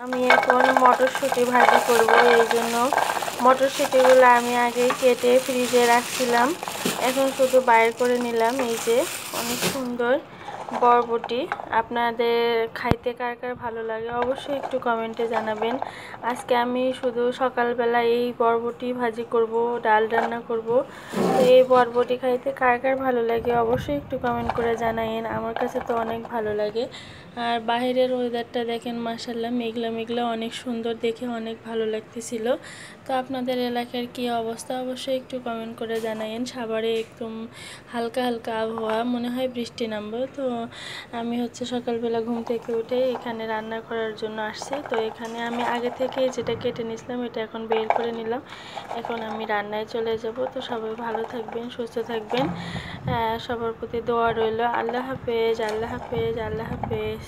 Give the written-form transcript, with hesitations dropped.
আমি এখন মটরশুঁটি ভাজি করব, এই জন্য মটরশুঁটিগুলো আমি আগে কেটে ফ্রিজে রাখছিলাম, এখন শুধু বাইর করে নিলাম। এই যে অনেক সুন্দর বরবটি। আপনাদের খাইতে কার কার ভালো লাগে অবশ্যই একটু কমেন্টে জানাবেন। আজকে আমি শুধু সকালবেলা এই বরবটি ভাজি করব, ডাল রান্না করব। তো এই বরবটি খাইতে কার কার ভালো লাগে অবশ্যই একটু কমেন্ট করে জানাইন। আমার কাছে তো অনেক ভালো লাগে। আর বাইরের ওয়েদারটা দেখেন, মাশাআল্লাহ মেঘলা মেঘলা, অনেক সুন্দর, দেখে অনেক ভালো লাগতেছিল। তো আপনাদের এলাকার কি অবস্থা অবশ্যই একটু কমেন্ট করে জানাইন। সাভারে একদম হালকা হালকা আবহাওয়া, মনে হয় বৃষ্টি নামবে। তো আমি সকালবেলা ঘুম থেকে উঠে এখানে রান্না করার জন্য আসছি। তো এখানে আমি আগে থেকে যেটা কেটে নিয়েছিলাম এটা এখন বের করে নিলাম। এখন আমি রান্নায় চলে যাব। তো সবাই ভালো থাকবেন, সুস্থ থাকবেন, সবার প্রতি দোয়া রইল। আল্লাহ হাফেজ, আল্লাহ হাফেজ, আল্লাহ হাফেজ।